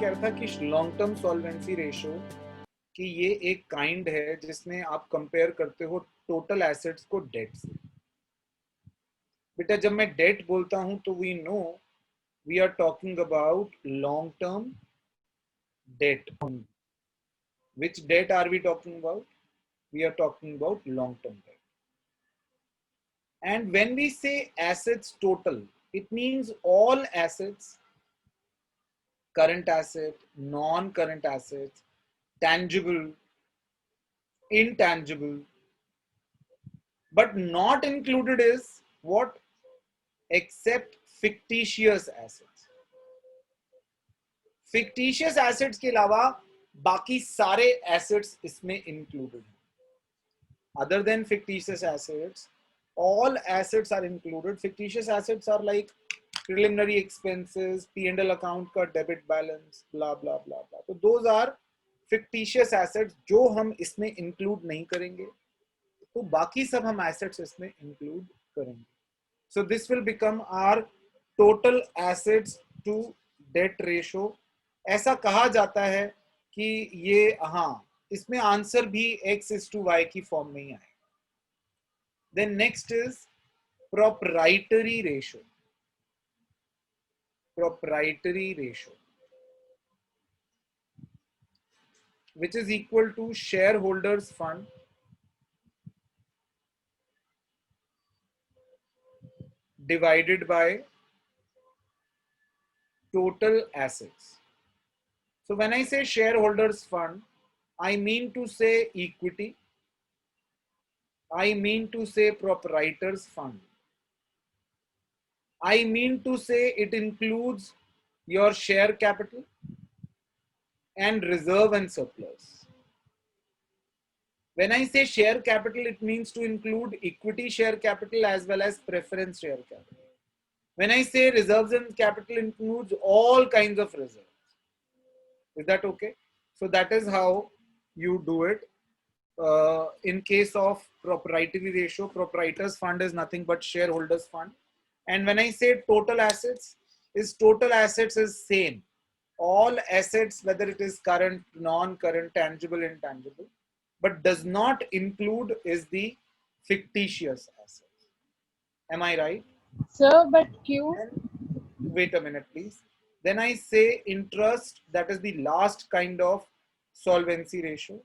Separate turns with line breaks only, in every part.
कह रहा था कि लॉन्ग टर्म सॉल्वेंसी रेशो कि ये एक काइंड है जिसमें आप कंपेयर करते हो टोटल एसेट्स को डेट से। बेटा जब मैं डेट बोलता हूं तो we know we are talking about long term debt. Which debt are we talking about? We are talking about long term debt. And when we say assets total, it means all assets, current asset, non current assets, tangible, intangible, but not included is what? Except fictitious assets. Fictitious assets के अलावा बाकी सारे assets इसमें included हैं. Other than fictitious assets, all assets are included. Fictitious assets are like preliminary expenses, P&L account का debit balance, blah blah blah blah. So those are fictitious assets जो हम इसमें include नहीं करेंगे, तो बाकी सब हम assets इसमें include करेंगे. So this will become our total assets to debt ratio. ऐसा कहा जाता है कि ये हाँ इसमें आंसर भी x/y की फॉर्म में ही आए. Then next is proprietary ratio. Proprietary ratio, which is equal to shareholders fund divided by total assets. So when I say shareholders fund, I mean to say equity, I mean to say proprietors fund, I mean to say it includes your share capital and reserve and surplus. When I say share capital, it means to include equity share capital as well as preference share capital. When I say reserves and capital, includes all kinds of reserves. Is that okay? So that is how you do it. In case of proprietary ratio, proprietors fund is nothing but shareholders fund. And when I say total assets, total assets is same. All assets, whether it is current, non-current, tangible, intangible, but does not include is the fictitious assets. Am I right?
Sir, but Q.
Wait a minute, please. Then I say interest, that is the last kind of solvency ratio.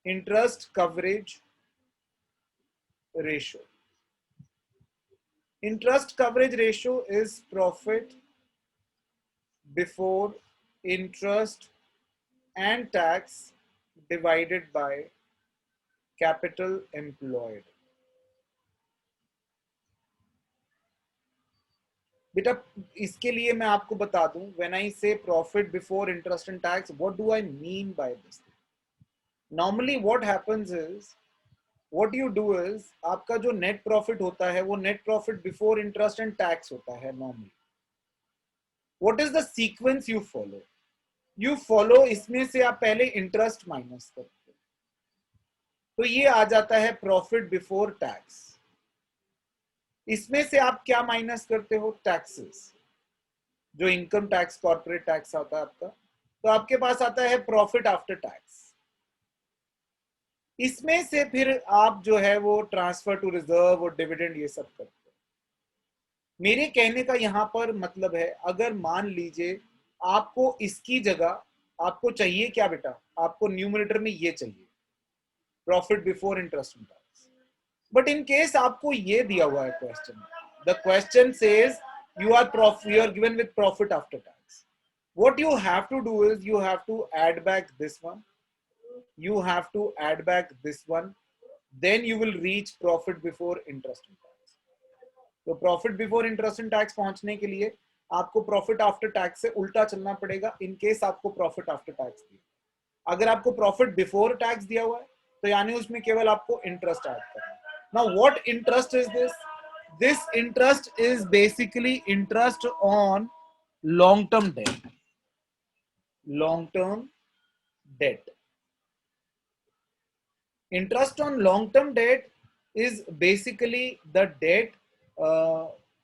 Interest coverage ratio. Interest coverage ratio is profit before interest and tax divided by capital employed. बेटा इसके लिए मैं आपको बता दूं, when I say profit before interest and tax, what do I mean by this? Normally what happens is, what you do is, आपका जो net profit होता है वो net profit before interest and tax होता है normally. What is the sequence you follow? You follow, इसमें से आप पहले interest minus करते हो, तो ये आ जाता है profit before tax. इसमें से आप क्या माइनस करते हो? टैक्सेस, जो इनकम टैक्स, कॉर्पोरेट टैक्स आता है आपका, तो आपके पास आता है प्रॉफिट आफ्टर टैक्स. इसमें से फिर आप जो है वो ट्रांसफर टू रिजर्व और डिविडेंड ये सब करते हो. मेरे कहने का यहां पर मतलब है, अगर मान लीजिए आपको इसकी जगह आपको चाहिए क्या बेटा, आपको न्यूमरेटर में ये चाहिए profit before interest and tax. But in case आपको ये दिया हुआ है question, the question says you are given with profit after tax. What you have to do is you have to add back this one, you have to add back this one, then you will reach profit before interest and tax. तो profit before interest and tax पहुंचने के लिए आपको profit after tax से उल्टा चलना पड़ेगा. In case आपको profit after tax दिया, अगर आपको profit before tax दिया हुआ है तो यानी उसमें केवल आपको interest ऐड करना है. Now what interest is this? This interest is basically interest on long-term debt. Long-term debt. Interest on long-term debt is basically the debt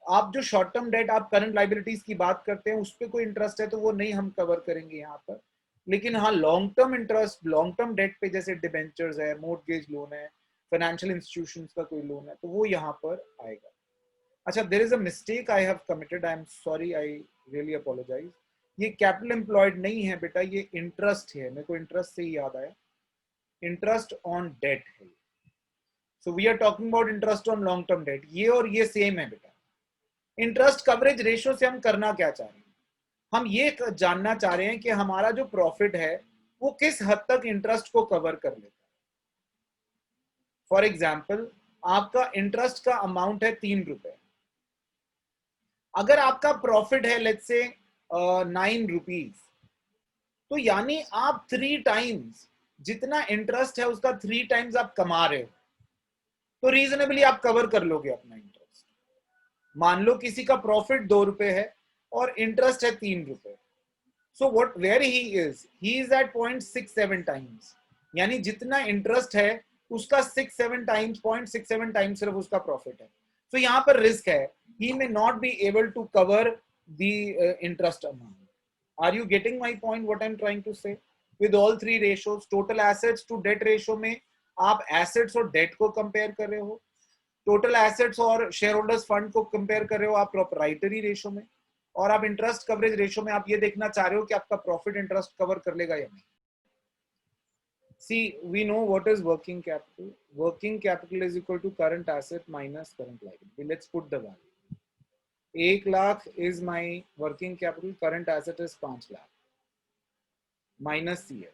आप जो शॉर्ट टर्म डेट, आप करंट लाइबिलिटीज की बात करते हैं, उस पर कोई इंटरेस्ट है तो वो नहीं हम कवर करेंगे यहाँ पर। लेकिन हाँ, long term interest, long term date पे जैसे डिबेंचर्स है, मोर्टगेज लोन है, फाइनेंशियल इंस्टीट्यूशंस का कोई लोन है, तो वो यहाँ पर आएगा। अच्छा, there is a mistake I have committed, I am sorry, I really apologise. ये कैपिटल एम्प्लॉयड नहीं है बेटा, ये इंटरेस्ट है। मेरे को इंटरेस्ट से ही याद आया, इंटरेस्ट ऑन डेट है। So we are talking about interest on long term debt. ये और ये सेम है बेटा। इंटरेस्ट कवरेज रेशियो से हम करना क्या चाह रहे हैं? हम ये जानना चाह रहे हैं कि हमारा जो प्रॉफिट है वो किस हद तक इंटरेस्ट को कवर कर लेता है। फॉर एग्जाम्पल, आपका इंटरेस्ट का अमाउंट है 3 रुपए। अगर आपका प्रॉफिट है लेट्स से 9 रुपीज, तो यानी आप 3 टाइम्स जितना इंटरेस्ट है उसका 3 टाइम्स आप कमा रहे हो, तो रीजनेबली आप कवर कर लोगे अपना इंटरेस्ट। मान लो किसी का प्रॉफिट 2 रुपए है और इंटरेस्ट है 3 रुपए, so what where he is at 0.67 times, यानी जितना इंटरेस्ट है उसका 6-7 टाइम्स, 0.67 टाइम्स सिर्फ उसका प्रॉफिट है। तो यहाँ पर रिस्क है, he may not be able to cover the interest amount. Are you getting my point, what I'm trying to say? With all three ratios, total assets to debt ratio में आप assets और debt को compare कर रहे हो, total assets और shareholders fund को compare कर रहे हो आप proprietary ratio में, और आप interest coverage ratio में आप ये देखना चाह रहे हो कि आपका profit interest cover कर लेगा या नहीं। See, we know what is working capital. Working capital is equal to current asset minus current liability. Let's put the value. 1 lakh is my working capital, current asset is 5 lakh minus CL.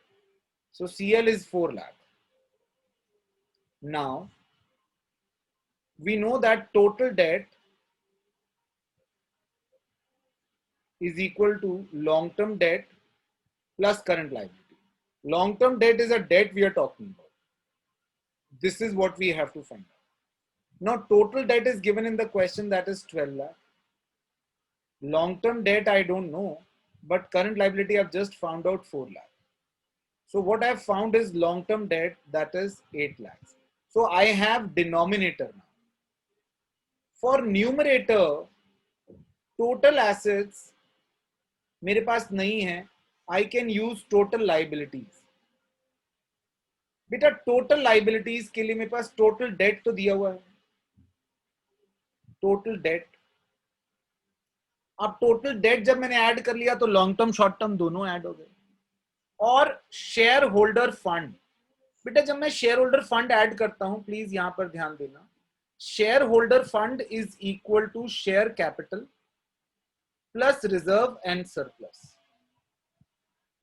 So CL is 4 lakh. Now we know that total debt is equal to long term debt plus current liability. Long term debt is a debt we are talking about. This is what we have to find out. Now total debt is given in the question, that is 12 lakh. Long term debt I don't know, but current liability I've just found out 4 lakh. So what I've found is long term debt, that is 8 lakhs. So I have denominator now. For numerator, total assets मेरे पास नहीं है, I can use total liabilities. बेटा total liabilities के लिए मेरे पास total debt तो दिया हुआ है, total debt। अब total debt जब मैंने ऐड कर लिया तो लॉन्ग टर्म शॉर्ट टर्म दोनों ऐड हो गए। और शेयर होल्डर फंड, बेटा जब मैं शेयर होल्डर फंड ऐड करता हूं, प्लीज यहां पर ध्यान देना, share holder fund is equal to share capital plus reserve and surplus.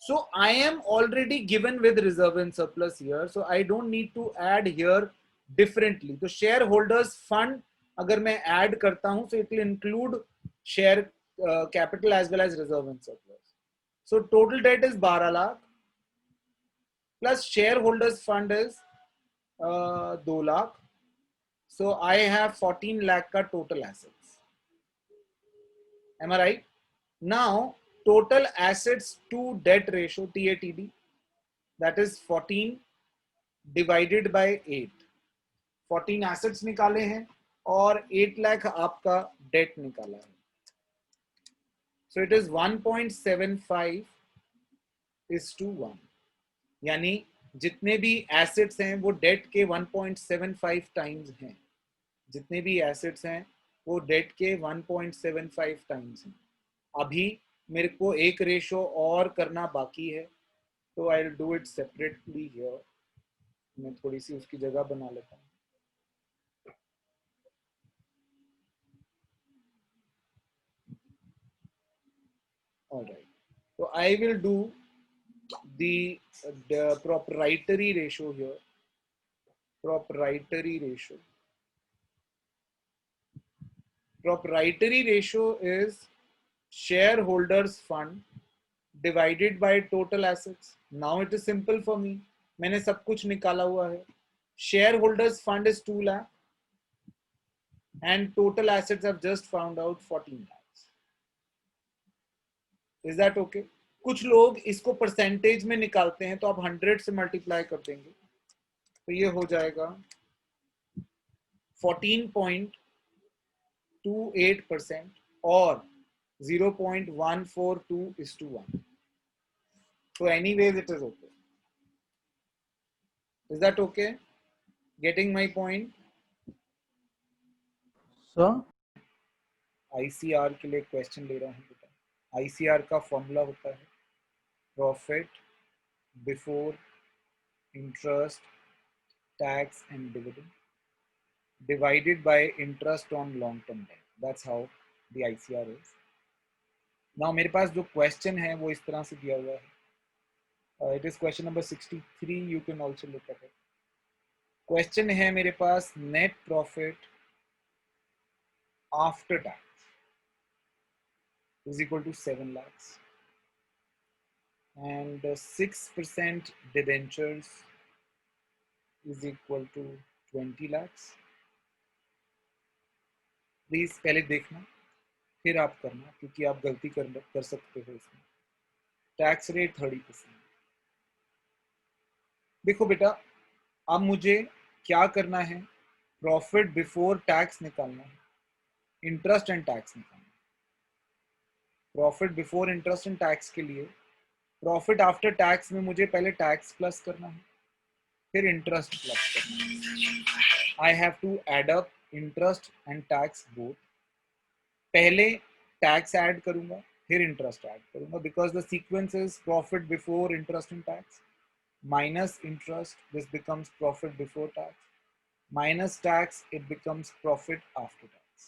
So I am already given with reserve and surplus here, so I don't need to add here differently. तो share holders fund अगर मैं add करता हूं, so it will include share capital as well as reserve and surplus. So total debt is 12 lakh plus shareholders fund is 2 lakh. So I have 14 lakh का total assets. Am I right? Now total assets to debt ratio, TATD, that is 14 divided by 8. 14 assets निकाले हैं और 8 लाख आपका debt निकाला है. So it is 1.75 is to 1. यानी जितने भी assets हैं वो debt के 1.75 times हैं. जितने भी assets हैं वो debt के 1.75 times हैं. अभी मेरे को एक रेशो और करना बाकी है, तो I will do it separately here. मैं थोड़ी सी उसकी जगह बना लेता हूँ. ऑलराइट, तो I will do the proprietary ratio here. Proprietary ratio. Proprietary ratio is shareholders fund divided by total assets. Now it is simple for me. मैंने सब कुछ निकाला हुआ है. Shareholders fund is 2 lakh and total assets I've just found out 14 lakhs. Is that okay? कुछ लोग इसको percentage में निकालते हैं, तो आप 100 से मल्टीप्लाई कर देंगे तो ये हो जाएगा 14.5 0.28% or 0.142:1. So anyways, it is okay. Is that okay? Getting my point?
Sir?
ICR के लिए क्वेश्चन ले रहा हूँ बेटा. ICR का फॉर्मूला होता है profit before interest, tax and dividend divided by interest on long term debt. That's how the ICR is. Now मेरे पास जो क्वेश्चन है वो इस तरह से दिया हुआ है. It is question number 63. You can also look at it. Question है मेरे पास net profit after tax is equal to 7 lakhs and 6% debentures is equal to 20 lakhs. Please पहले देखना फिर आप करना क्योंकि आप गलती कर सकते हो इसमें. Tax rate 30%. देखो बेटा, अब मुझे क्या करना है, प्रॉफिट बिफोर टैक्स निकालना है, इंटरेस्ट एंड टैक्स निकालना है. Profit before interest and tax के लिए प्रॉफिट आफ्टर टैक्स में मुझे पहले टैक्स प्लस करना है, फिर इंटरेस्ट प्लस करना है. I have to add up interest and tax both. पहले टैक्स ऐड करूंगा फिर इंटरेस्ट ऐड करूंगा because the sequence is profit before interest and tax minus interest, this becomes profit before tax, minus tax, it becomes profit after tax.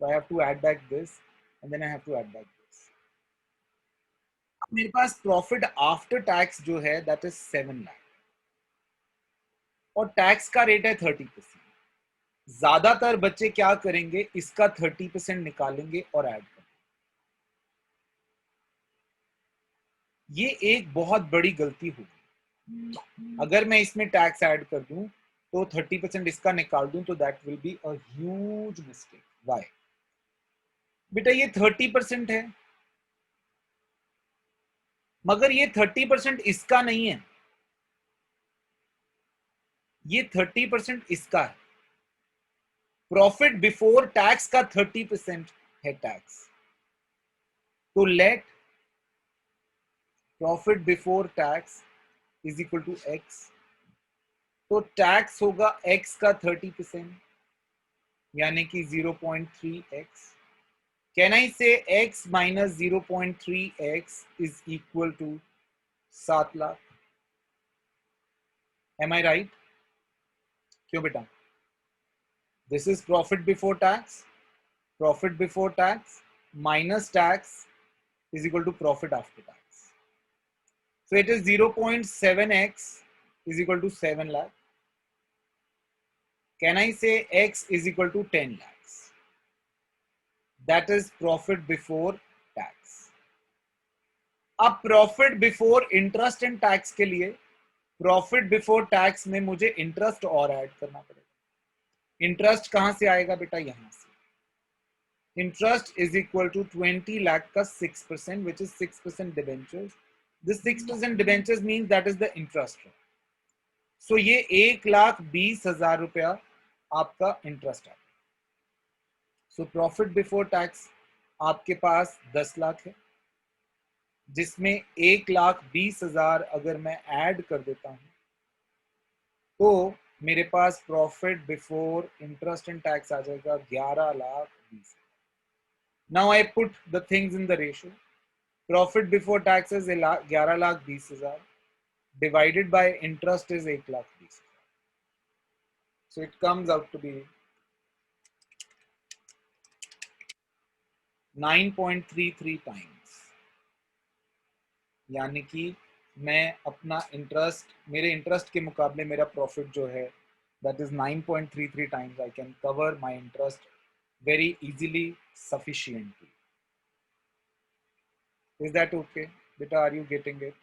So I have to add back this and then I have to add back this. मेरे पास profit after tax जो है that is 7 lakh और tax का rate है 30%. ज्यादातर बच्चे क्या करेंगे, इसका 30% निकालेंगे और ऐड करेंगे. ये एक बहुत बड़ी गलती होगी. अगर मैं इसमें टैक्स ऐड कर दूं तो 30% इसका निकाल दूं तो that will be a huge mistake. Why बेटा, ये 30% है मगर ये 30% इसका नहीं है, ये 30% इसका है. प्रॉफिट बिफोर टैक्स का 30% है टैक्स. तो let profit before tax is equal to X. तो टैक्स होगा x का 30% यानी कि 0.3x. Can I say x minus 0.3x is equal to 7 lakh. Am I right? क्यों बेटा? This is profit before tax. Profit before tax minus tax is equal to profit after tax. So it is 0.7x is equal to 7 lakh. Can I say x is equal to 10 lakhs? That is profit before tax. अब profit before interest and tax के लिए profit before tax में मुझे interest और add करना पड़ेगा. Interest कहां से आएगा बेटा? यहां से. Interest is equal to 20 lakh का 6% which is 6% debentures. This 6% debentures means that is the interest rate. So ये 1,20,000 रुपया आपका इंटरेस्ट है. सो प्रॉफिट बिफोर टैक्स आपके पास 10 लाख है जिसमें 1,20,000 अगर मैं ऐड कर देता हूं तो मेरे पास profit before interest and tax आ जाएगा 11,20,000. Now I put the things in the ratio. Profit before tax is 11,20,000 divided by interest is 1,20,000. So it comes out to be 9.33 times. यानी कि मैं अपना इंटरेस्ट, मेरे इंटरेस्ट के मुकाबले मेरा प्रॉफिट जो है that is 9.33 times. I can cover my interest very easily, sufficiently. Is that okay? Beta, are you getting it?